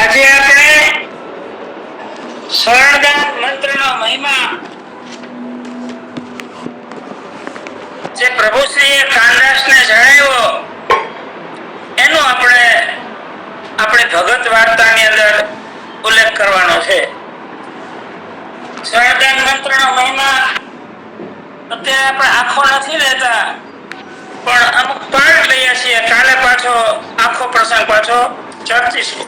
આજે આપણે શરણદાન મંત્રનો મહિમા જે પ્રભુશ્રીએ કાનદાસને જણાવ્યો એનો આપણે ભગત વાર્તાની અંદર ઉલ્લેખ કરવાનો છે. શરણદાન મંત્રનો મહિમા અત્યારે આપણે આખો નથી લેતા, પણ અમુક પાઠ લઈએ છીએ. કાલે પાછો આખો પ્રસંગ પાછો ચર્ચીશું.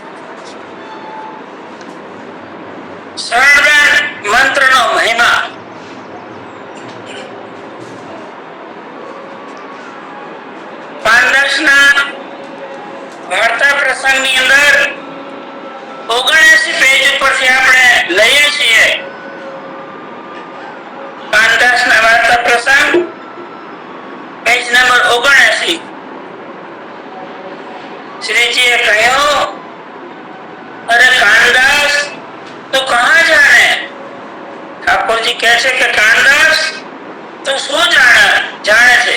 શરણદાન મંત્રનો મહિમા. કાનદાસના વાર્તા પ્રસંગની અંદર 79 પેજ ઉપરથી આપણે લઈએ છીએ. કાનદાસના વાર્તા પ્રસંગ પેજ નંબર 79. શ્રીજીએ કહ્યું, અરે કાનદાસ, તું કહા જાણે? ઠાકોરજી કહે છે કે કાનદાસ, તું શું જાણે છે?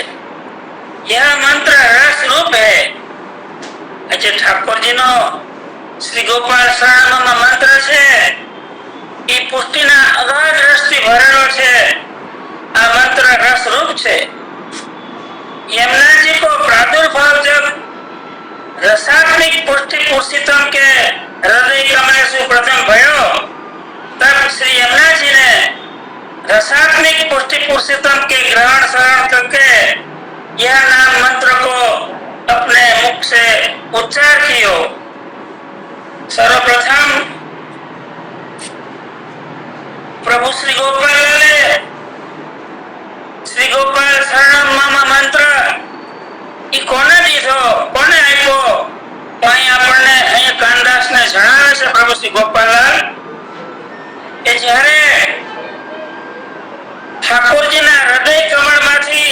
यह मंत्र रस रूप है. આજે ઠાકોરજીનો શ્રી ગોપાલ શરણમાં મંત્ર છે એ પુષ્ટિના અગાધ રસથી ભરેલો છે. આ મંત્ર રસ રૂપ છે. यमुना जी को प्रादुर्भाव जब रसात्मिक पुष्टि पुष्टितम के हृदय कमल से प्रथम भयो, तब श्री यमुना जी ने रसात्मिक पुष्टि पुष्टितम के ग्रहण शरण करके यह नाम मंत्र को अपने मुख से उच्चार कियो. सर्वप्रथम प्रभु श्री गोपाल शरण मंत्र ई कोने दीधो, कोने आप्यो? तो અહીં આપણને અહીં કાનદાસને જણાવે છે પ્રભુ શ્રી ગોપાલલાલ કે જ્યારે ઠાકોરજીના હૃદય કમળમાંથી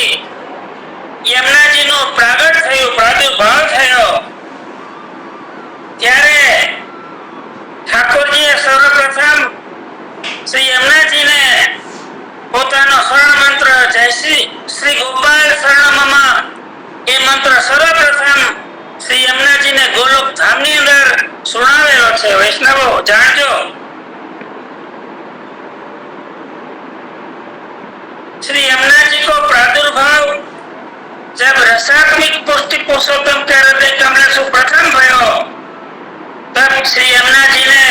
યમુનાજીનું પ્રાગટ થયું, પ્રાદુર્ભાવ થયો, ત્યારે ઠાકોરજીએ સર્વપ્રથમ શ્રી યમુનાજીને પોતાનો શરણ મંત્ર જય શ્રી ગોપાલ શરણમાં એ મંત્ર સર્વપ્રથમ શ્રી યમુનાજીને ગોલોક ધામની અંદર સુણાવેલો છે. વૈષ્ણવો જાણજો, श्री यमुना जी को प्रादुर्भाव जब रसात्मिक पुष्टि पुरुषोत्तम के हृदय कमल से प्रथम भयो, तब श्री यमुना जी ने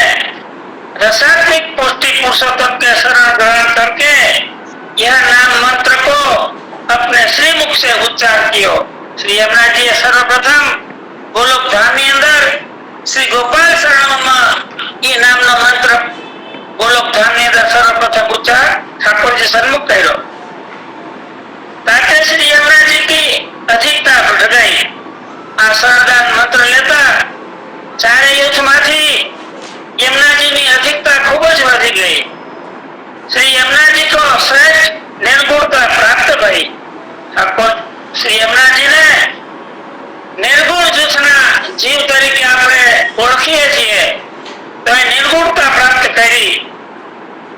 रसात्मिक पुष्टि पुरुषोत्तम के शरण ग्रहण करके यह नाम मंत्र को अपने श्रीमुख से उच्चार कियो. श्री यमुना जी सर्वप्रथम गोलोक धाम ની અંદર શ્રી ગોપાલ શરણમાં એ નામનો મંત્ર ગોલોક ધામ ની અંદર સર્વપ્રથમ ઉચ્ચાર ઠાકોરજી સન્મુખ કર્યો. ताकि श्री यमुना जी की अधिकता बढ़ गई. आ शरदान मंत्र लेता चारे युद्ध माथी यमुना जी की अधिकता खूब ज वधी गई. श्री यमुना जी को श्रेष्ठ निर्गुणता प्राप्त भई. ठाकुर श्री यमुना जी ने निर्गुण जूथना जीव तरीके આપણે ઓળખીએ છીએ તો निर्गुणता प्राप्त करी.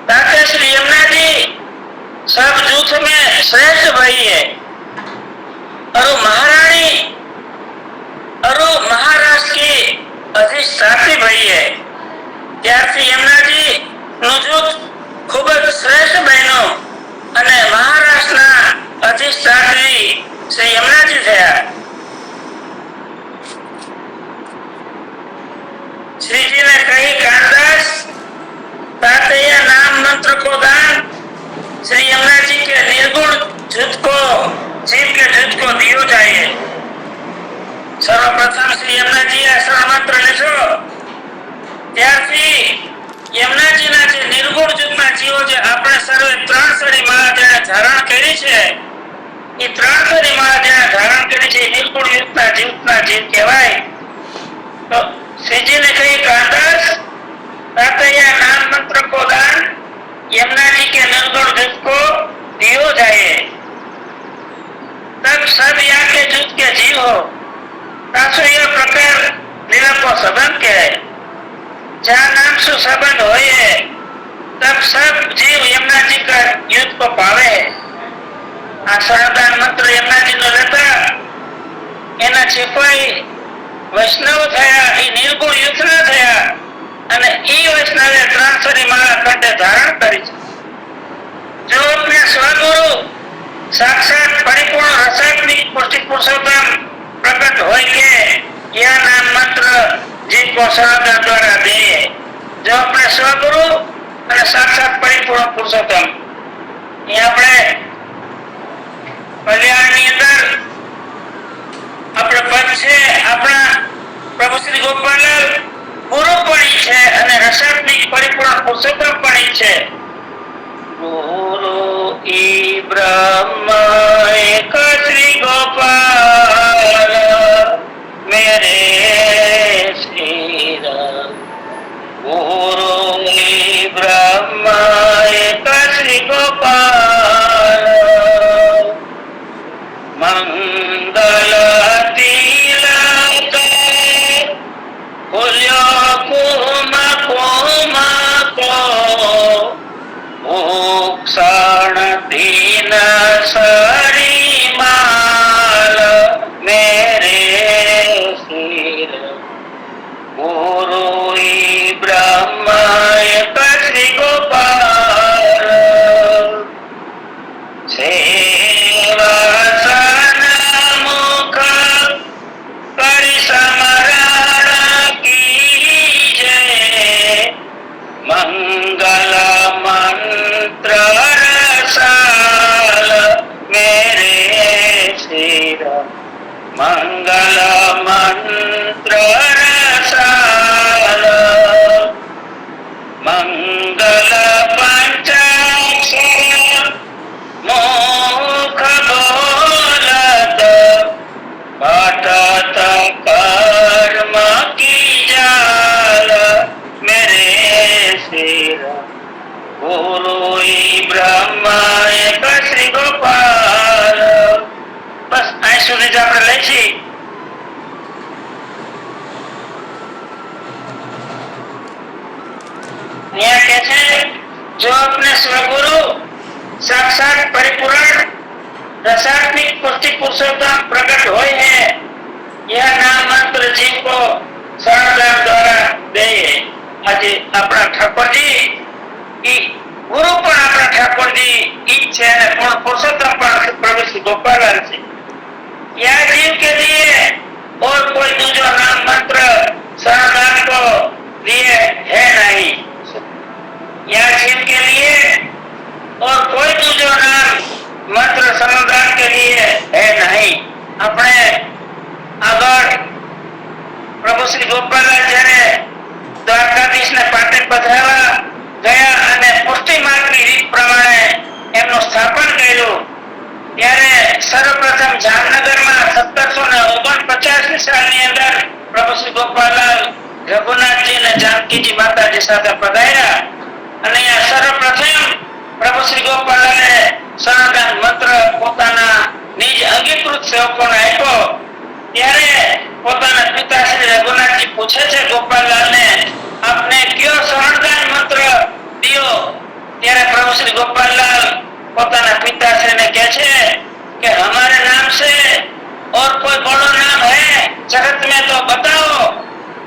ताकि श्री यमुना जी सब जूथ में श्रेष्ठ भाई है. महाराष्ट्र की अधिष्ठात्री भाई है. ત્યારથી યમુનાજી નું જૂથ ખૂબ જ શ્રેષ્ઠ બન્યું અને મહારાષ્ટ્રના अधिष्ठात्री શ્રી યમુનાજી થયા. श्रीजी ने कही, कानदास, तातया नाम मंत्र को दान श्री यमुना जी के निर्गुण जूथ को जीव के जूथ को दियो जाए. सर्वप्रथम श्री यमुना जी शरण मंत्र लेशो ત્યારથી યમુનાજીના જે નિર્ગુણ જૂથના જીવો જે આપણે સર્વે 3 સળી માળા જેણે ધારણ કરી છે એ 3 સળી માળા જેણે ધારણ કરી છે નિર્ગુણ જૂથના જીવ કહેવાય. તો શ્રીજીને કહી, કાનદાસ, તાતયા નામ મંત્ર કો દાન यमुना जी के निर्गुण जूथ को दियो जाए. तब सब यहाँ के जूथ के जीव हो तासो यह प्रकार निरपो संबंध के है. जहाँ नाम सु संबंध होए तब सब जीव यमुना जी का युद्ध को पावे. आ शरदान मंत्र यमुना जी नो लेता एना छिपाई વૈષ્ણવ થયા, એ નિર્ગુણ યુથના થયા અને એ વૈષ્ણવે 300 ની માળા કંઠે ધારણ કરી છે. જો આપણે સ્વગુરુ સાક્ષાત પરિપૂર્ણ રસાત્મિક પુષ્ટિ પુરુષોત્તમ પ્રગટ હોય કે યા નામ મંત્ર જીકો સનાતન દ્વારા દે. જો આપણે સ્વગુરુ અને સાક્ષાત પરિપૂર્ણ પુરુષોત્તમ એ આપણે કલ્યાણની અંદર આપણે પદ છે, આપણા પ્રભુ શ્રી ગોપાલલાલ ગુરુ પણ છે અને રસાત્મિક પરિપૂર્ણ પુરુષોત્તમ પણ છે. ગુરુ ઈ બ્રહ્મ એક શ્રી ગોપાલ મેરે શ્રી રામ. ગુરુ ઈ બ્રહ્મ એક શ્રી ગોપાલ મંગલ તિલક ખુલ્યો કુમ કુમ કો ભૂક્ષણ દીન સરી માલ મેરે શિર. ગુરુ ઈ બ્રહ્મ એક શ્રી ગોપાલ સેવાસન મુખ કરી સમરણ કી જય. મંગલ મંત્ર રસાલ મેરે શિર. મંગલ મંત્ર રસાલ મંગલ પંચાક્ષર મુખ બોલત પાઠત કર્મ કી જાલ મેરે શિર. ગુરુ ઈ બ્રહ્મ એક શ્રી ગોપાલ. બસ અહીં સુધી જ આપણે લઈ છીએ. અહીંયા કે છે જો આપણે સ્વગુરુ साक्षात परिपूर्ण रसात्मिक पुष्टि पुरुषोत्तम प्रकट होय है, यह नाम मंत्र जीव को शरणदान द्वारा दे. आज अपना ठाकुर जी ई गुरु पण अपना ठाकुर जी ई छे ने पण पुरुषोत्तम पण प्रभु श्री गोपाललाल छे. यह जीव के लिए और कोई दूसरा नाम मंत्र शरणदान को लिए है नहीं. यह जीव के लिए और कोई दूसरा नाम मंत्र समाधान के लिए है नहीं. अपने अगर प्रभु श्री गोपाललाल जયારે દ્વારકાધીશને પાટે પધરાવા ગયા અને પુષ્ટિ માર્ગની રીત પ્રમાણે એમનું સ્થાપન કર્યું ત્યારે સર્વપ્રથમ જામનગરમાં 1749 સાલની અંદર પ્રભુ શ્રી ગોપાલલાલ રઘુનાથજી અને જાનકીજી માતાજી સાથે પધાર્યા અને આ સર્વપ્રથમ પ્રભુ શ્રી ગોપાલલાલે સનાતન મંત્ર પોતાના નિજ અંગીકૃત સેવકોને આપ્યો. ત્યારે પોતાના પિતા શ્રી રઘુનાથજી પૂછે છે ગોપાલલાલને, આપને કયો સનાતન મંત્ર દિયો? ત્યારે પ્રભુ શ્રી ગોપાલલાલ પોતાના પિતાશ્રીને કહે છે કે हमारे नाम से और कोई बड़ो नाम है जगत में तो बताओ.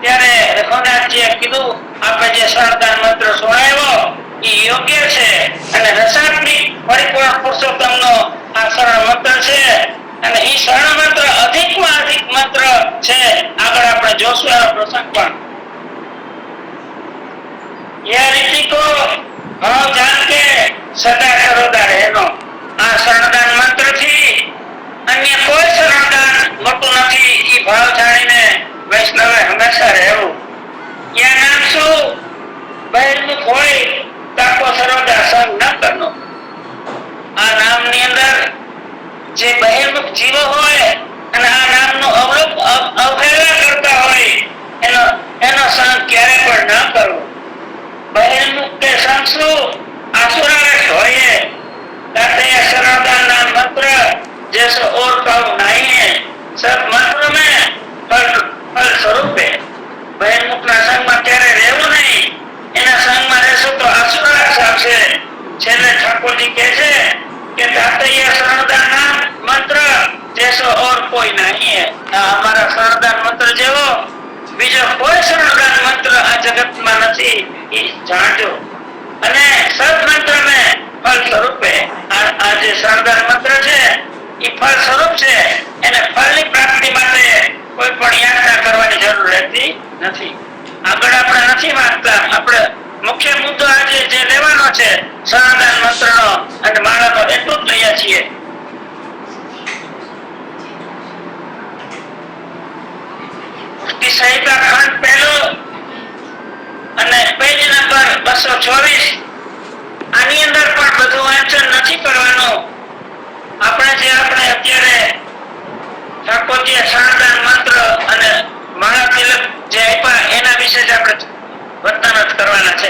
ત્યારે રઘુનાથજીએ કીધું આપણે જે સનાતન મંત્ર સુણાવ્યો એ યોગ્ય છે અને રસાત્મિક પરિપૂર્ણ પુરુષોત્તમનો આ શરણ મંત્ર છે અને એ શરણ મંત્ર અધિકમાં અધિક મંત્ર છે. આગળ આપણે જોશું આ પ્રસંગ પણ. यह रीति को भाव जान के सदा सर्वदा रहनो. आ शरणदान मंत्र थी अन्य कोई शरणदान मोटું નથી. એ ભાવ જાણીને વૈષ્ણવે હંમેશા રહેવું. यह नाम શું બહિર્મુખ હોય તાકો સર્વદા સંગ ન કરનો. આ નામની અંદર જે બહિર્મુખ જીવો હોય અને આ નામનો અવહેલા કરતા હોય એનો સંગ ક્યારે પણ ન કરવો. બહિર્મુખ કે સંગ શું આસુરારસ હોય ताते शरणदान नाम मंत्र जैसे और कहूं नहीं है. सब मंत्र में फल स्वरूप है. बहिर्मुखना संगમાં ક્યારે રહેવું નહીં. એના સંગમાં રહેશો તો આસુરારસ આવશે. છેલ્લે ઠાકોરજી કહે છે કે તાતૈય શરણદાન નામ મંત્ર जैसो और कोई नहीं है. हमारा शरणदान मंत्र જેવો બીજો કોઈ શરણદાન મંત્ર આ જગતમાં નથી, એ જાણજો. અને સદમંત્રને ફળ સ્વરૂપે આ જે શરણદાન મંત્ર છે એ ફળ સ્વરૂપ છે. એને ફળની પ્રાપ્તિ માટે કોઈ પણ યાચના કરવાની જરૂર રહેતી નથી. આગળ આપણે નથી વાંચતા, આપણે મુખ્ય મુદ્દો આજે જે લેવાનો છે શરણદાન મંત્રનો અને માળાનો, એટલું જ લઈએ છીએ. પુષ્ટિ સંહિતા ખંડ પહેલો અને પેજ નંબર 224. આની અંદર પણ બધું વાંચન નથી કરવાનું. આપણે અત્યારે ઠાકોરજીએ શરણદાન મંત્ર અને માળા તિલક જે આપ્યા એના વિશે જ આપણે વર્તન કરવાના છે.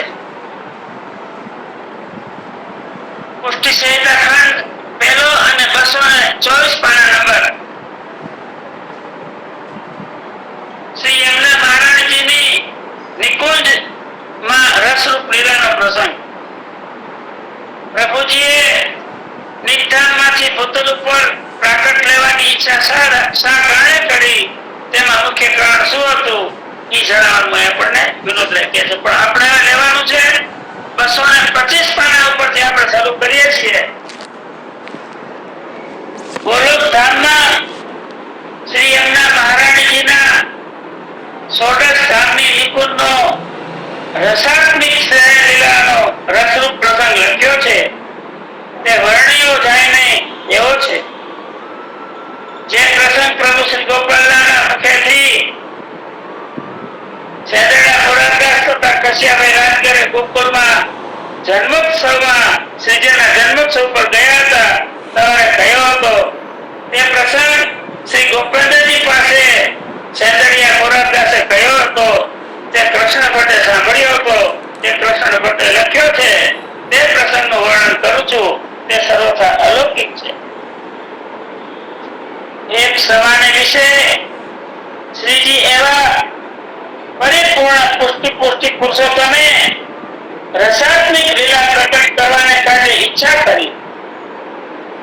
પુષ્ટિ સંહિતા ખંડ પહેલો અને 224 પાના નંબર. શ્રી યમુના મહારાણીજીની નિકુંજ માં રસરૂપ લીલાનો પ્રસંગ. પ્રભુજીએ નિધાનમાંથી ભૂતલ ઉપર પ્રાકટ લેવાની ઈચ્છા શા કારણે કરી, તેમાં મુખ્ય કારણ શું હતું એ જણાવવાનું આપણને વિનોદ લખીએ છે. પણ આપણે લેવાનું છે 225 પાના ઉપરથી આપણે શરૂ કરીએ છીએ. ગોલોક ધામમાં શ્રી યમુના મહારાણીજીના સોડસ ધામની નિકુંજનો રસાત્મિક લીલાનો રસરૂપ પ્રસંગ લખ્યો છે. તે વર્ણ્યો જાય નહીં એવો છે. જે પ્રસંગ પ્રભુ શ્રી ગોપાલના મુખેથી સેદડા ખોરાકદાસ તથા કશ્યપભાઈ રાજગરે ગોકુળમાં જન્મોત્સવમાં શ્રીજીના જન્મોત્સવ પર ગયા હતા ત્યારે કહ્યો હતો. તે પ્રસંગ શ્રી ગોપેન્દ્રજી પાસે સેદડિયા ખોરાકદાસે કહ્યો હતો. તે કૃષ્ણ ભટ્ટે સાંભળ્યો હતો. તે કૃષ્ણ ભટ્ટે લખ્યો છે. તે પ્રસંગનું વર્ણન કરું છું. તે સર્વથા અલૌકિક છે. એક સમાને વિશે શ્રીજી એવા પરિપૂર્ણ પુષ્ટિ પુરુષોત્તમે રસાત્મિક લીલા પ્રકટ કરવાને કારણે ઈચ્છા કરી.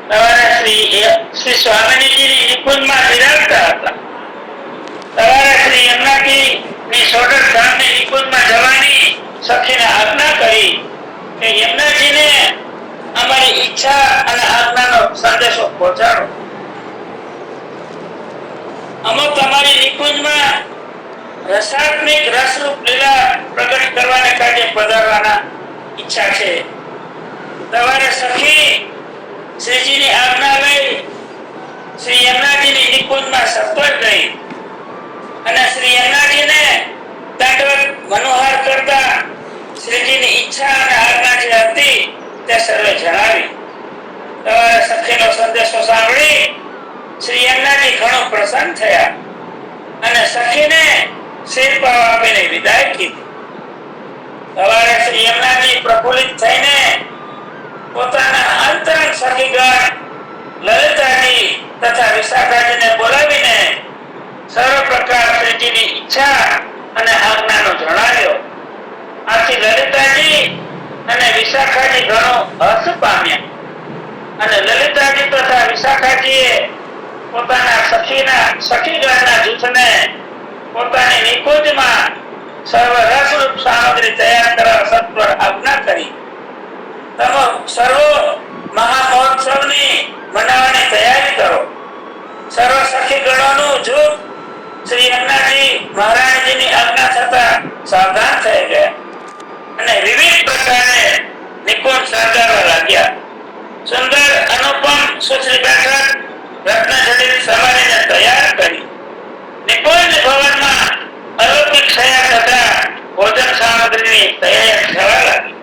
સવારે શ્રી સ્વામિનીજીની નિકુંજમાં બિરાજતા હતા. સવારે શ્રી યમુનાજીની સોડસ ધામની નિકુંજમાં જવાની સખીને આજ્ઞા કરી કે યમુનાજીને અમારી ઈચ્છા અને આજ્ઞાનો સંદેશો પહોંચાડો. અમે તમારી નિકુંજમાં રસાત્મિક રસરૂપ લીલા પ્રગટ કરવાને કારણે પધારવાના ઈચ્છા છે. સવારે સખી શ્રીજીની આજ્ઞા લઈ શ્રી યમુનાજીની નિકુંજમાં સત્વર ગઈ અને શ્રી યમુનાજીને દંડવત મનોહર કરતા શ્રીજીની ઈચ્છા અને આજ્ઞા જે હતી તે સર્વે જણાવી. સવારે સખીનો સંદેશો સાંભળી શ્રી યમુનાજી ઘણો પ્રસન્ન થયા અને સખીને શિરપાવ આપીને વિદાય કીધી. સવારે શ્રી યમુનાજી પ્રફુલ્લિત થઈને પોતાના અંતરંગ સખીગણ લલિતાજી તથા વિશાખાજીને બોલાવીને સર્વ પ્રકાર શ્રીજીની ઈચ્છા અને આજ્ઞાનો જણાવ્યો. આથી લલિતાજી અને વિશાખાજી ઘણો હર્ષ પામ્યા અને લલિતાજી તથા વિશાખાજીએ પોતાના સખીગણના જૂથને પોતાની નિકુંજમાં સર્વ રસરૂપ સામગ્રી તૈયાર કરવા સત્વર આજ્ઞા કરી. તમે સર્વો મહામહોત્સવની મનાવવાની તૈયારી કરો. સર્વ સખીગણોનું જૂથ શ્રી યમુનાજી મહારાણીજીની આજ્ઞા થતા સાવધાન થઈ ગયા અને વિવિધ પ્રકારે નિકુંજ શણગારવા લાગ્યા. સુંદર અનુપમ સુશ્રી બેઠક રત્નજડિત સવારીને તૈયાર કરી. નિકુંજ ભવનમાં અલૌકિક શયન તથા ભોજન સામગ્રીની તૈયારી થવા લાગી.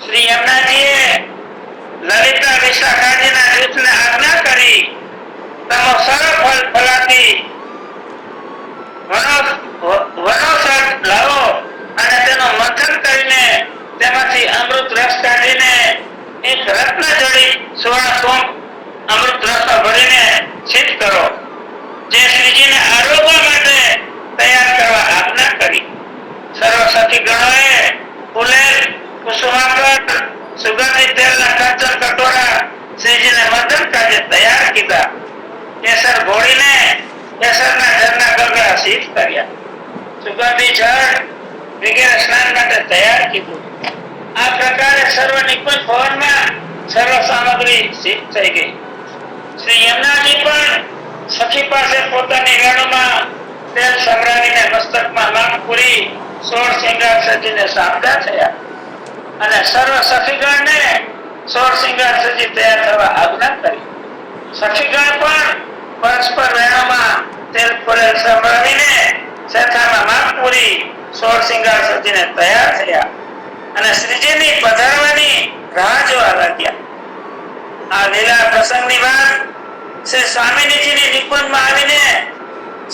શ્રી યમુનાજીએ લલિતા વિશાખાજીના જૂથને આજ્ઞા કરી તમો સર્વ ફલાથી વનૌષધ લાવો અને તેનો મંથન કરીને તેમાંથી અમૃત રસ કાઢીને એક રત્નજડિત સુવર્ણ અમૃત રસમાં ભરીને સિદ્ધ કરો. જે શ્રીજીને આરોગવા માટે તૈયાર કરવા આજ્ઞા કરી. સર્વ સખીગણોએ ફૂલેલ કુસુમાકર સુગંધિત તેલના કંચન કટોરા શ્રીજીને મંથન કાજે તૈયાર કીધા કેસર ઘોડીને કેસરના ઘરના ગગડા સિદ્ધ કર્યા, સુગંધી જળ વગેરે સ્નાન માટે તૈયાર કીધું. આ પ્રકારે સર્વ નિકુંજ ભવનમાં સર્વ સામગ્રી સિદ્ધ થઈ ગઈ. શ્રી યમુનાજી પણ સખી પાસે પોતાની વેણુમાં તેલ સંગ્રાવીને મસ્તકમાં માગ પૂરી 16 શિંગાર સજીને સામદા થયા અને સર્વ સખીગણને 16 શિંગાર સજી તૈયાર થવા આજ્ઞા કરી. સખીગણ પણ પરસ્પર વેણુમાં તેલ પૂરેલ સંગ્રાવીને શેખામાં માગ પૂરી 16 શિંગાર સજીને તૈયાર થયા અને શ્રીજીની પધારવાની રાહ જોવા લાગ્યા. આ લીલા પ્રસંગની વાત શ્રી સ્વામીજીની નિકુંજમાં આવીને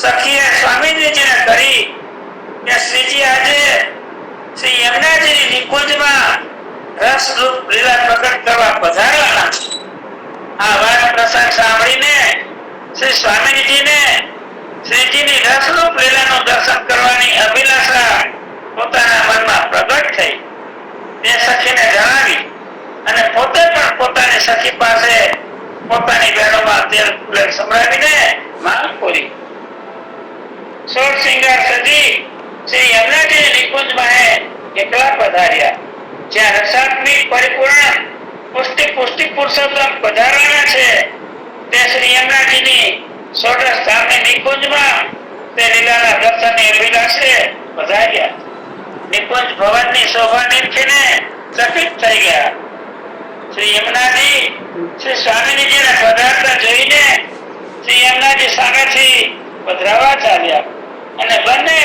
સખીએ સ્વામીજીને કરી કે શ્રીજી આજે શ્રી યમુનાજીની નિકુંજમાં રસરૂપ લીલા પ્રગટ કરવા પધારવાના. આ વાત પ્રસંગ સાંભળીને શ્રી સ્વામીજીને શ્રીજીની રસરૂપ લીલાનું દર્શન કરવાની અભિલાષા પોતાના મનમાં પ્રગટ થઈ. તે સખીને જણાવી અને પોતે પણ પોતાની સખી પાસે પોતાની વેણુમાં તેલ ફૂલે સંભળાવીને માંગ પૂરી. 16 શિંગાર સજી શ્રી યમુનાજીની નિકુંજમાં એકલા પધાર્યા. જ્યાં રસાત્મિક પરિપૂર્ણ પુષ્ટિ પુરુષોત્તમ પધારવાના છે તે શ્રી યમુનાજીની 16 ધામની નિકુંજમાં તે લીલાના દર્શનની અભિલાષે પધાર્યા. નિકુંજ ભવનની શોભા નિરખીને ચકિત થઈ ગયા. શ્રી યમુનાજી શ્રી સ્વામીજીને પધારતા જોઈને શ્રી યમુનાજી સામેથી પધરાવા ચાલ્યા અને બંને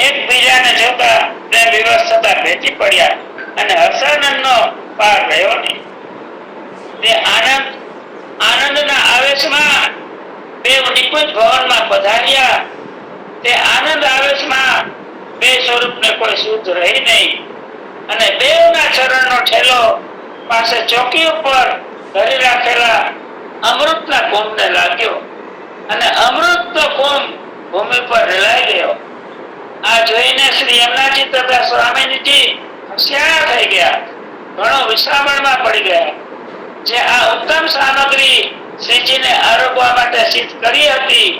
એકબીજાને જોતા પ્રેમ વિવશ થતા ભેટી પડ્યા અને હર્ષાનંદનો પાર રહ્યો નહીં. તે આનંદના આવેશમાં બેવ નિકુંજ ભવનમાં પધાર્યા. તે આનંદ આવેશમાં બે સ્વરૂપને કોઈ શુદ્ધ રહી નહીં અને બેવના ચરણનો ઠેલો પાસે ચોકી ઉપર ધરી રાખેલા અમૃતના કુંભને લાગ્યો અને અમૃતનો કુંભ ભૂમિ પર રેલાઈ ગયો. આ જોઈને શ્રી યમુનાજી તથા સ્વામીજી હોશિયાર થઈ ગયા, ઘણો વિશ્રામણમાં પડી ગયા. જે આ ઉત્તમ સામગ્રી શ્રીજીને આરોગવા માટે સિદ્ધ કરી હતી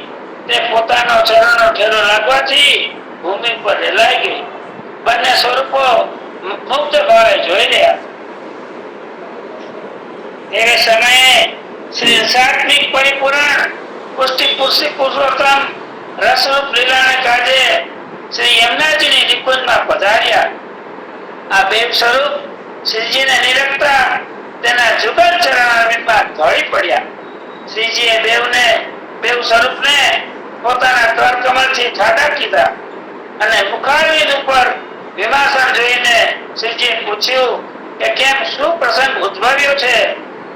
તે પોતાનો ચરણનો ઠેલો લાગવાથી ભૂમિ પર રેલાઈ ગઈ. બંને સ્વરૂપો મુક્ત ભાવે જોઈ રહ્યા. એવે સમયે શ્રી રસાત્મિક પરિપૂર્ણ પુષ્ટિ પુરુષોત્તમ રસરૂપ લીલાને કાજે શ્રી યમુનાજીની નિકુંજમાં પધાર્યા. આ બે સ્વરૂપ શ્રીજીને નિરખતા તેના જુગલ ચરણારવિંદમાં ઢળી પડ્યા. શ્રીજીએ બેવ સ્વરૂપને પોતાના કર કમળથી ઠાડા કીધા અને મુખારવિંદ ઉપર વિમાસન જોઈને શ્રીજીએ પૂછ્યું કે કેમ શું પ્રસંગ ઉદ્ભવ્યો છે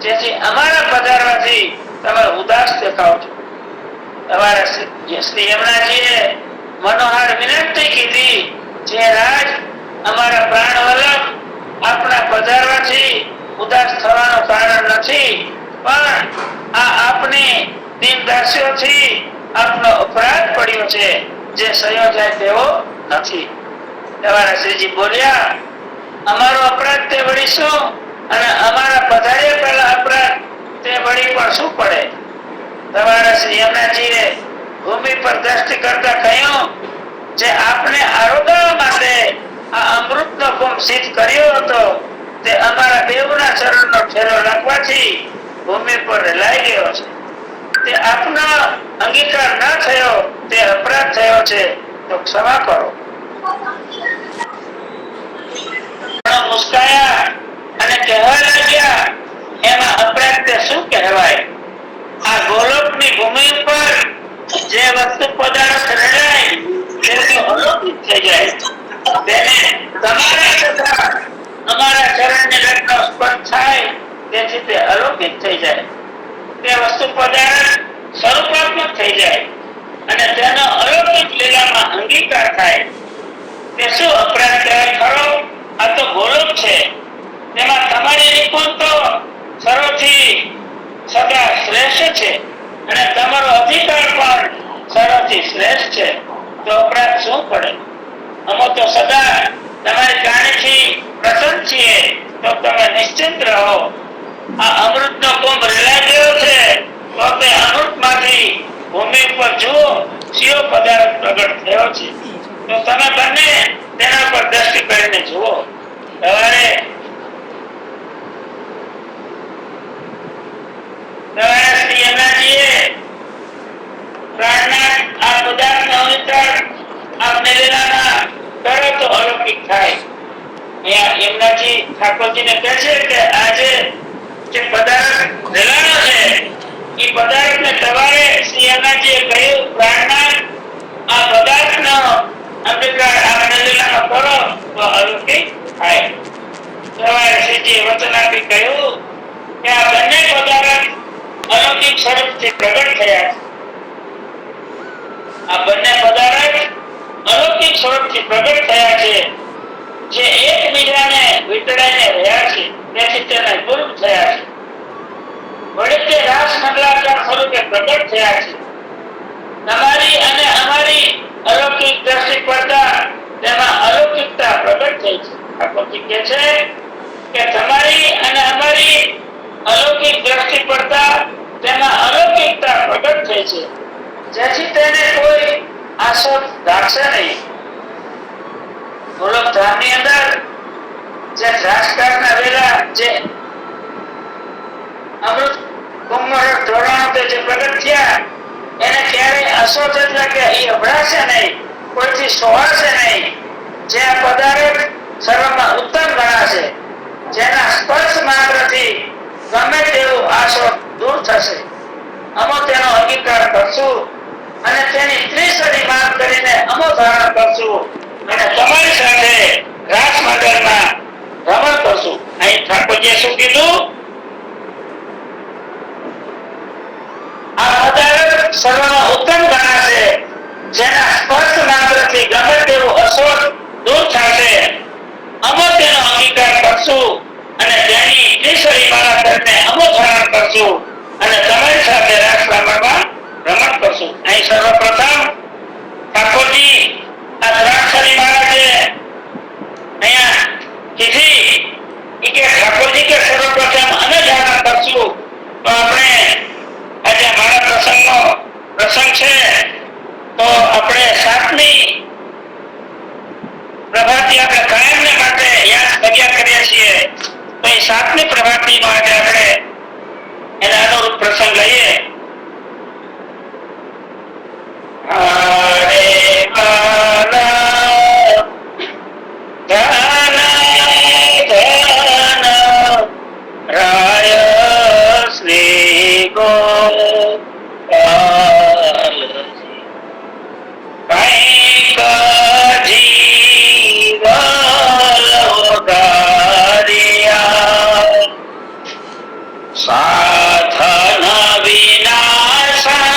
જેથી અમારા પધારવાથી તમે ઉદાસ દેખાવ છો. તમારા શ્રી યમુનાજીએ મનોહર વિનંતી કીધી, જે રાજ અમારા પ્રાણ વલ્લભ આપણા પધારવાથી ઉદાસ થવાનું કારણ નથી, પણ આ આપની દીન દાસીઓથી આપનો અપરાધ પડ્યો છે જે સહ્યો જાય તેવો નથી. તમારા શ્રીજી બોલ્યા, અમારો અપરાધ તે વળી શું અને અમારા પધાર્યા પહેલા અપરાધ તે વળી પણ શું પડે. તમારા શ્રી યમુનાજીએ ભૂમિ પર દ્રષ્ટિ કરતા કહ્યું, જે આપને આરોગવા માટે આ અમૃતનો કુંભ સિદ્ધ કર્યો હતો તે અમારા બેવના ચરણનો ઠેલો લાગવાથી ભૂમિ પર રેલાઈ ગયો છે. તે આપનો અંગીકાર ન થયો તે અપરાધ થયો છે, તો ક્ષમા કરો. મુસ્કાયા અને કહેવા લાગ્યા, એમાં અપરાધ તે શું કહેવાય. આ ગોલોકની ભૂમિ ઉપર જે વસ્તુ પદાર્થ રેલાય તે તો અલૌકિક થઈ જાય. તેને તમારા તથા અમારા ચરણની રત્નો સ્પર્શ થાય તેથી તે અલૌકિક થઈ જાય. તે વસ્તુ પદાર્થ સ્વરૂપાત્મક થઈ જાય અને તેનો અલૌકિક લીલામાં અંગીકાર થાય. તે શું અપરાધ કહેવાય ખરો? આ તો ગોલોક છે. તેમાં તમારી નિકુંજ તો સર્વથી સદા શ્રેષ્ઠ છે અને તમારો અધિકાર પણ સર્વથી શ્રેષ્ઠ છે, તો અપરાધ શું પડે. અમે તો સદા તમારી કારણેથી પ્રસન્ન છીએ, તો તમે નિશ્ચિંત રહો. આ અમૃતનો કુંભ રેલાઈ ગયો છે, તો તે અમૃતમાંથી કયો પદાર્થ પ્રગટ થયો છે, તો તમે બંને તેના પર દ્રષ્ટિ કરીને જુઓ. સવારે શ્રી યમુનાજીએ પ્રાણનાથ આ પદાર્થનો અવતરણ આપને લેલાના કરો તો અલૌકિક થાય. અહીંયા યમુનાજી ઠાકોરજીને કહે છે કે આજે જે પદાર્થ લેલાનો છે એ પદાર્થને સવારે શ્રી યમુનાજીએ કહ્યું પ્રાણનાથ આ પદાર્થનો અવતરણ આપને લેલાનો કરો તો અલૌકિક થાય. સવારે શ્રીજીએ વચન આપી કહ્યું કે આ બંને પદાર્થ અલૌકિક સ્વરૂપથી પ્રગટ થયા છે. આ બંને પદાર્થ અલૌકિક સ્વરૂપથી પ્રગટ થયા છે, જે એકબીજાને વીંટળાઈને રહ્યા છે, તેથી તેને ગુરુપ થયા છે. વળી તે રાસ મંડલાકાર સ્વરૂપે પ્રગટ થયા છે. તમારી અને અમારી અલૌકિક દ્રષ્ટિ પડતા તેમાં અલૌકિકતા પ્રગટ થઈ છે. ઠાકોરજી કહે છે કે તમારી અને અમારી અલૌકિક દ્રષ્ટિ પડતા તેમાં અલૌકિકતા પ્રગટ થઈ છે, જેથી તેને કોઈ આશોધ રાખશે નહીં. ગોલોકધામની અંદર જે રાજકારના વેલા જે અમૃત કુંભળ ધોરણો જે પ્રગટ થયા એને ક્યારેય અશોધ એટલે કે એ અભડાશે નહીં, કોઈથી સોહાશે નહીં. જે આ પદાર્થ સર્વમાં ઉત્તમ ગણાશે, જેના સ્પર્શ માત્રથી ગમે તેવું આશોધ દૂર થશે. અમો તેનો અંગીકાર કરશું અને તેની ત્રિસરી માર્ગ કરીને અમો ધારણ કરશું અને તમારી સાથે રાસ મંડળમાં રમણ કરશું. અહીં ઠાકોરજીએ શું કીધું? આ પદાર્થ સર્વમાં ઉત્તમ ગણાશે, જેના સ્પર્શ માત્રથી ગમે તેવું અશોધ દૂર થશે. અમો તેનો અંગીકાર કરશું અને તેની ત્રિસરી માળા કરીને અમો ધારણ કરશું અને તમારી સાથે રાસ રમણમાં રમણ કરશું. અહીં સર્વપ્રથમ ઠાકોરજી આ ત્રાક્ષરી માળા જે અહીંયા કીધી એ કે ઠાકોરજી કે સર્વપ્રથમ અમે ધારણ કરશું. તો આપણે આજે મારા પ્રસંગનો પ્રસંગ છે, તો આપણે સાતમી પ્રભાતી આપણે કાયમને માટે યાદ કર્યા કરીએ છીએ. તો એ સાતમી પ્રભાતી માટે આપણે એના અનુરૂપ પ્રસંગ લઈએ. હરે બાલા ધન ધન રાય શ્રી ગોપાલજી કૈક જીવલોગારિયા સાધન વિનાશન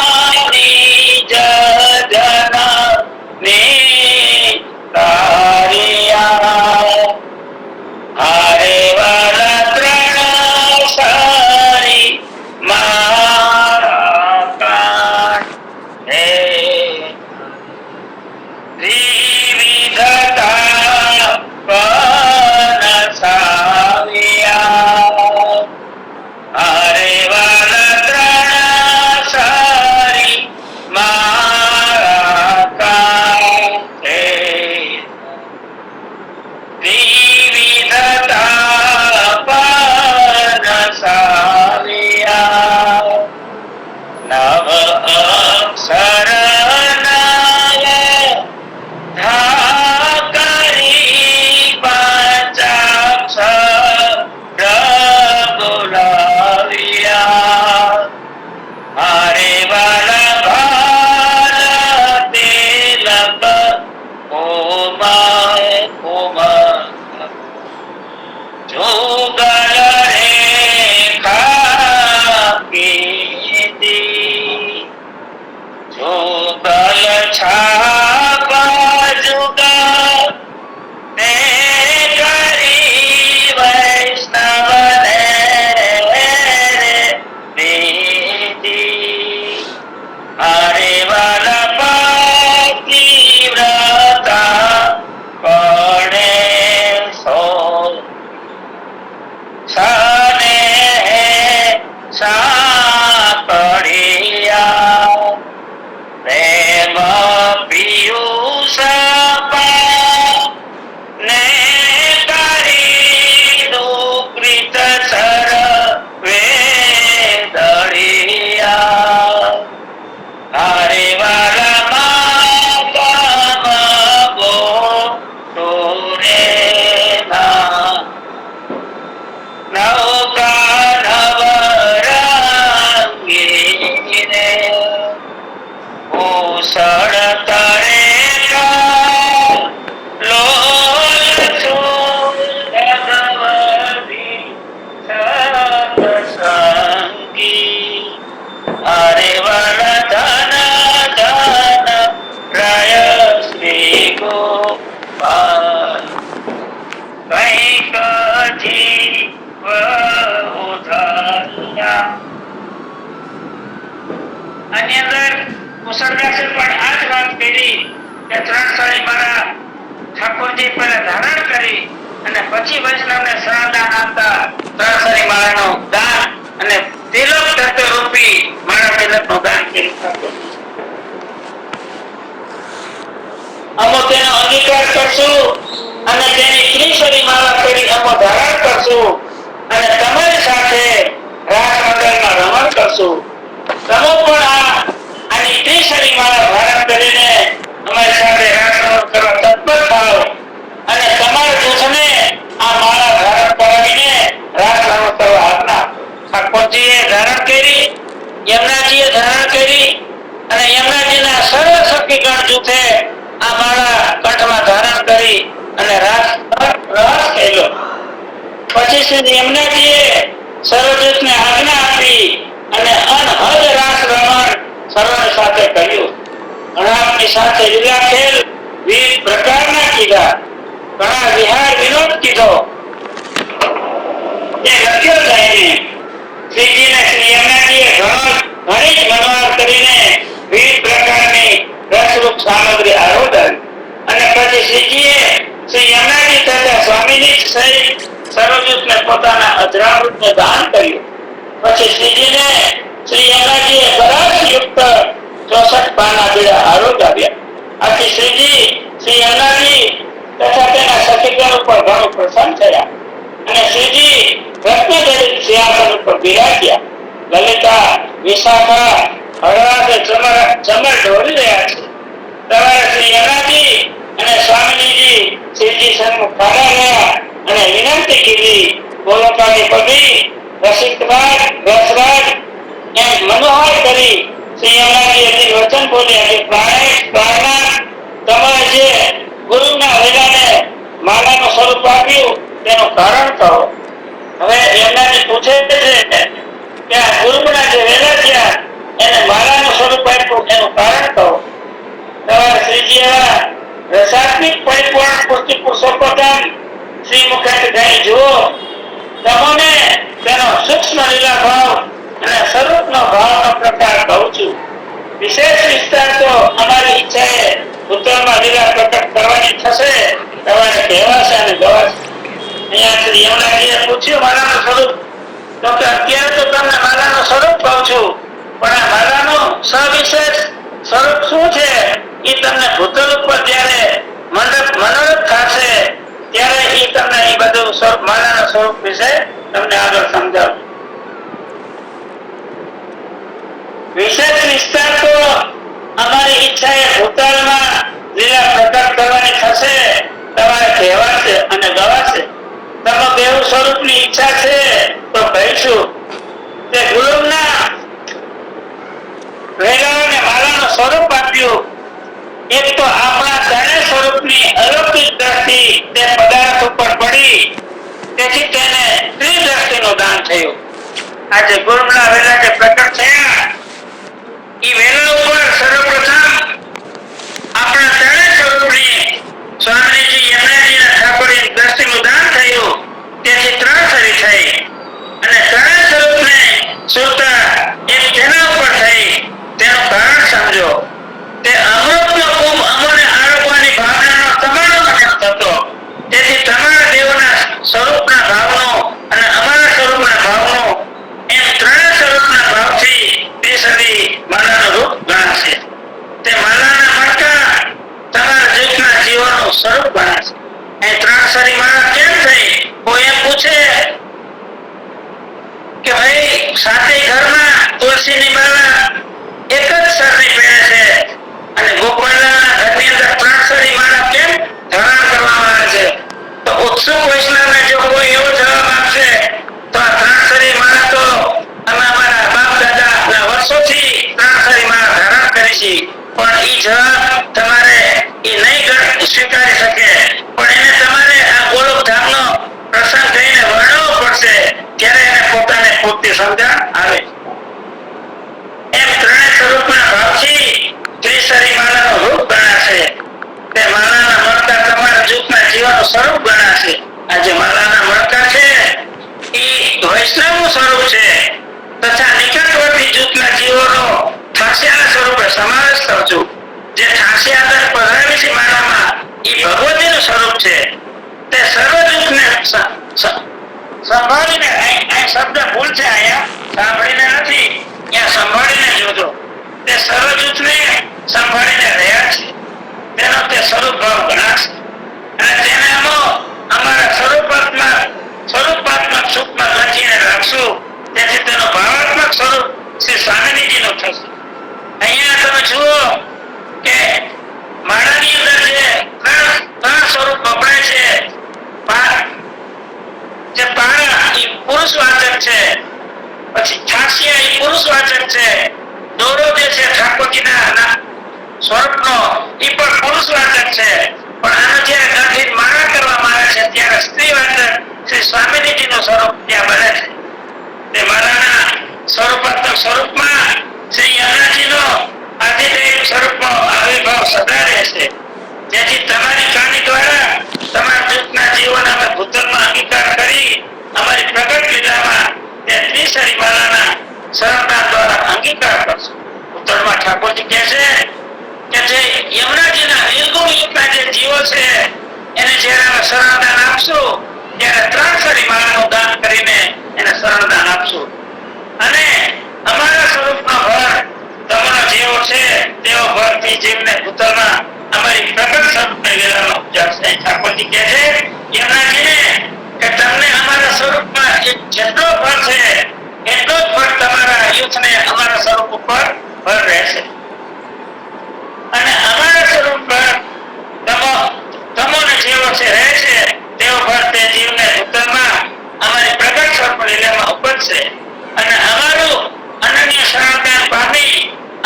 સારહારી જગન નિતારિયા હરે વર ત્રણ સારી મારા પ્રાણ હે ત્રિવિધતા પનસાવ્યા હરે વર ત્રણ સારી મારા પ્રાણ હે ત્રિવિધતા પનસાવ્યા નવ અક્ષર નાય ધાકરી પંચાક્ષર બોલાવ્યા હરે વલ્લભ તિલક કોમલ જોગલ રેખા કીધી જોગલ છાપા જુગા તે કરી વૈષ્ણવને દીધી હરે વલ્લભ તીવ્રતા પડે સો સને સા આની અંદર મુસલદાસે પણ આ જ વાત કરી કે 3 સાડી માળા ઠાકોરજી પહેલા ધારણ કરી અને પછી વૈષ્ણવને શ્રાદ્ધાન આપતા 3 સાડી માળાનું દાન અને તિલક તત્વ રૂપી માળા તિલકનું દાન કર્યું. અમો તેનો અંગીકાર કરશું અને તેની ત્રિશરી માળા કરી અમો ધારણ કરશું અને તમારી સાથે રાસ મંડળમાં રમણ કરશું. તમે પણ આની ત્રિશરી માળા ધારણ કરીને અમારી સાથે રાસ રમણ કરવા તત્પર થાઓ અને તમારા દૂધને આ માળા ધારણ કરાવીને રાસ રમણ કરવા આજ્ઞા. ઠાકોરજીએ ધારણ કરી, યમુનાજીએ ધારણ કરી અને યમુનાજીના સર્વ સખીગણ જૂથે આ માળા કંઠમાં ધારણ કરી અને રાસ કર્યો. પછી શ્રી યમુનાજીએ સર્વજૂથને આજ્ઞા આપી અને અનહદ રાસ રમણ સર્વની સાથે કર્યું. ઘણાની સાથે લીલા ખેલ વિવિધ પ્રકારના કીધા, ઘણા વિહાર વિનોદ કીધો. એ લખ્યો જઈને શ્રીજીને શ્રી યમુનાજીએ ઘણી જ મનોહર કરીને વિવિધ પ્રકારની રસરૂપ સામગ્રી આરોધન અને પછી શ્રીજીએ શ્રી યમુનાજી તથા સ્વામીની સહિત સર્વજૂથને પોતાના અજરામૃતનું દાન કર્યું. પછી શ્રીજીને શ્રી યમુનાજીએ બરાસયુક્ત 64 પાના બીડા આરોગાવ્યા. આથી શ્રીજી શ્રી યમુનાજી તથા તેના સખીગણ ઉપર ઘણું પ્રસન્ન થયા અને શ્રીજી રત્નજડિત સિંહાસન ઉપર બિરાજ્યા. લલિતા, વિશાખા, હળવાદ ચમર ઢોળી રહ્યા છે. તમારે શ્રી યમુનાજી અને સ્વામીજી શ્રીજી સન્મુખ ખડા રહ્યા અને વિનંતી કીધી. ગોલોકાની પગી રસિકરાજ રસરાજ એમ મનોહર કરી શ્રી યમુનાજીએ દિલ વચન બોલ્યા કે પ્રાણનાથ, તમારે જે ગુરુના વેલાને માલાનું સ્વરૂપ આપ્યું તેનું કારણ કહો. હવે યમુનાજી પૂછે છે કે આ ગુરુના જે વેલા થયા એને માલાનું સ્વરૂપ આપ્યું એનું કારણ કહો. તમારે શ્રીજી રસાત્મિક પરિપૂર્ણ પુષ્ટિ પુરુષોત્તમ શ્રી મુખેથી ગઈ જુઓ. તમને તેનો સૂક્ષ્મ લીલા ભાવ અને સ્વરૂપનો ભાવનો પ્રકાર કહું છું. વિશેષ વિસ્તાર તો અમારી ઈચ્છાએ ઉત્તરમાં લીલા પ્રકટ કરવાની થશે, તમારે કહેવાશે અને ગવાશે. અહીંયા શ્રી યમુનાજીએ પૂછ્યું માલાનું સ્વરૂપ, તો કે અત્યારે તો તમને માલાનું સ્વરૂપ કહું છું, પણ આ માલાનું સવિશેષ સ્વરૂપ શું છે એ તમને ભૂતલ ઉપર જ્યારે મનોરથ થશે ત્યારે એ તમને એ બધું માલાના સ્વરૂપ વિશે તમને આગળ સમજાવું. વિશેષ વિસ્તાર તો અમારી ઈચ્છાએ ભૂતલમાં લીલા પ્રકટ કરવાની થશે, તમારે કહેવાશે અને ગવાશે. તમે બેઉ સ્વરૂપની ઈચ્છા છે તો કહીશું. તે ગુરુના વેલાઓને માલાનું સ્વરૂપ આપ્યું. એક તો આપણા ત્રણેય સ્વરૂપની અલૌકિક દ્રષ્ટિ તે પદાર્થ ઉપર પડી, તેથી તેને ત્રિદ્રષ્ટિનું દાન થયું. આજે ગુરુના વેલા જે પ્રકટ થયા એ વેલા ઉપર સર્વપ્રથમ આપણા ત્રણેય સ્વરૂપની સ્વામીજી યમુનાજીના ઠાકોરની દ્રષ્ટિનું દાન થયું. તેથી 3 સરી થઈ અને ત્રણેય સ્વરૂપને સુરતા એક તેના ઉપર થઈ તેનું કારણ સમજો. તે અમૃતનો કુંભ અમને આરોગવાની ભાવનાનો તમારો મતલબ થતો. તેથી તમારા દેવોના સ્વરૂપના ભાવનો અને અમારા સ્વરૂપના ભાવનો એમ ત્રણેય સ્વરૂપના ભાવથી ત્રિસરી માલાનું રૂપ ગણાશે. તે માલાના મણકા તમારા જૂથના જીવોનું સ્વરૂપ ગણાશે. એ 3 સરી માળા કેમ થઈ? કોઈ એમ પૂછે કે ભાઈ સાતે ઘરમાં તુલસીની માળા એક જ સરની પહેરે છે અને ગોપાલના ઘરની અંદર 3 સરી માળા કેમ ધારણ કરવામાં આવે છે? તો ઉત્સુક વૈષ્ણવને જો કોઈ એવો જવાબ આપશે તો આ 3 સરી માળા તો અમે અમારા બાપ દાદાના વર્ષોથી 3 સરી માળા ધારણ કરી છે, પણ એ જવાબ તમારે એ નહીં સ્વીકારી શકે. પણ એને તમારે આ ગોલોકધામનો પ્રસંગ થઈને વર્ણવવો પડશે, ત્યારે એને પોતાને પૂરતી સમજણ આવે. એમ ત્રણેય સ્વરૂપના ભાવથી ત્રિસરી માલાનું રૂપ ગણાશે. તે માલાના મણકા તમારા જૂથના જીવનનું સ્વરૂપ ગણાશે. આ જે માલાના મણકા છે એ વૈષ્ણવનું સ્વરૂપ છે તથા નિકટવર્તી જૂથના જીવોનો થશે સમાવેશ કરું છું. જે 88 આધાર પધરાવી છે મારામાં એ ભગવતીનું સ્વરૂપ છે. તે સર્વજૂથને સંભાળીને, અહીં શબ્દ ભૂલ છે, અહીંયા સાંભળીને નથી, અહીંયા સંભાળીને જોજો. તે સર્વજૂથને સંભાળીને રહ્યા છે. તેનો તે સ્વરૂપ ભાવ ગણાશે અને તેને અમારા સ્વરૂપાત્મક સુખમાં ગંજીને રાખશું. તેથી તેનો ભાવાત્મક સ્વરૂપ શ્રી સ્વામિનીજીનું થશે. અહીંયા તમે જુઓ કે માળાની અંદર જે ત્રણ સ્વરૂપ વપરાય છે. જે પારા એ પુરુષવાચક છે, પછી છાસિયા એ પુરુષવાચક છે, દોરો જે છે ઠાકોરજીના સ્વરૂપનો એ પણ પુરુષવાચક છે. પણ આનો જ્યારે ગાંઠી માળા કરવામાં આવે છે ત્યારે સ્ત્રીવાચક શ્રી સ્વામિનીજીનું સ્વરૂપ ત્યાં બને છે. તે માળાના સ્વરૂપાત્મક સ્વરૂપમાં શ્રી યમુનાજીનો આધિદૈવિક સ્વરૂપનો આવિર્ભાવ સદા રહેશે. જેથી તમારી કાની દ્વારા તમારા જૂથના જીવન અમે ભૂતલમાં અંગીકાર કરી અમારી પ્રગટ લીલામાં તે ત્રિસરી માળાના શરણદાન દ્વારા અંગીકાર કરશું. ભૂતલમાં ઠાકોરજી કહે છે કે જે યમુનાજીના નિર્ગુણ યુગના જે જીવો છે એને જ્યારે અમે શરણદાન આપશું ત્યારે ત્રિસરી માળાનું દાન કરીને એને શરણદાન આપશું. અને અમારા સ્વરૂપનો ભર તમારો જેવો છે તેવો ભરથી જીવને ભૂતલમાં અમારી પ્રગટ સ્વરૂપને લીલામાં ઉપજાવશે. ઠાકોરજી કહે છે યમુનાજીને કે તમને અમારા સ્વરૂપમાં જેટલો ભર છે એટલો જ ભર તમારા યુથને અમારા સ્વરૂપ ઉપર ભર રહેશે. અને અમારા સ્વરૂપ પર તમોને જેવો છે રહે છે તેવો ભર તે જીવને ભૂતલમાં અમારી પ્રગટ સ્વરૂપ લીલામાં ઉપજશે. અને અમારું અનન્ય શરણદાન પામી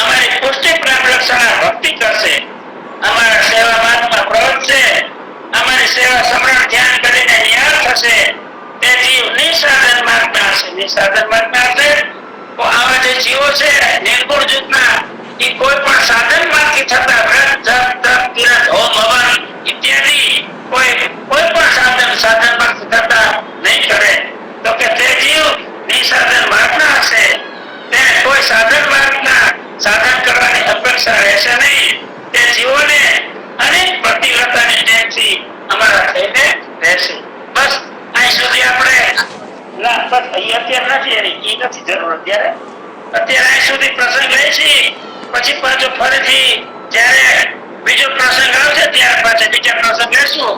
અમારી પુષ્ટિ પ્રેમ લક્ષણા ભક્તિ કરશે. અમારા સેવા માર્ગમાં પ્રવર્તશે. અમારી સેવા સમરણ ધ્યાન કરીને નિહાળ થશે. તે જીવ નિસાધન માર્ગના હશે. નિસાધન માર્ગના હશે તો આવા જે જીવો છે નિર્ગુણ જૂથના એ કોઈ પણ સાધન માંથી થતા વ્રત જપ તપ તીરથ હોમ હવન ઇત્યાદિ કોઈ પણ સાધન માંથી થતા નહીં કરે. તો કે તે જીવ નિસાધન માર્ગના હશે. તેને કોઈ સાધન માર્ગના સાધન કરવાની અપેક્ષા રહેશે નહીં. તે જીવોને અનેક પ્રતિવ્રતાની ટેકથી અમારા થઈને રહેશે. બસ અહીં સુધી આપણે બસ અત્યારે નથી એની એ નથી જરૂર. અત્યારે અહીં સુધી પ્રસંગ લે છે. પછી પાછો ફરીથી જ્યારે બીજો પ્રસંગ આવશે ત્યારે પાછા બીજા પ્રસંગ લેશું.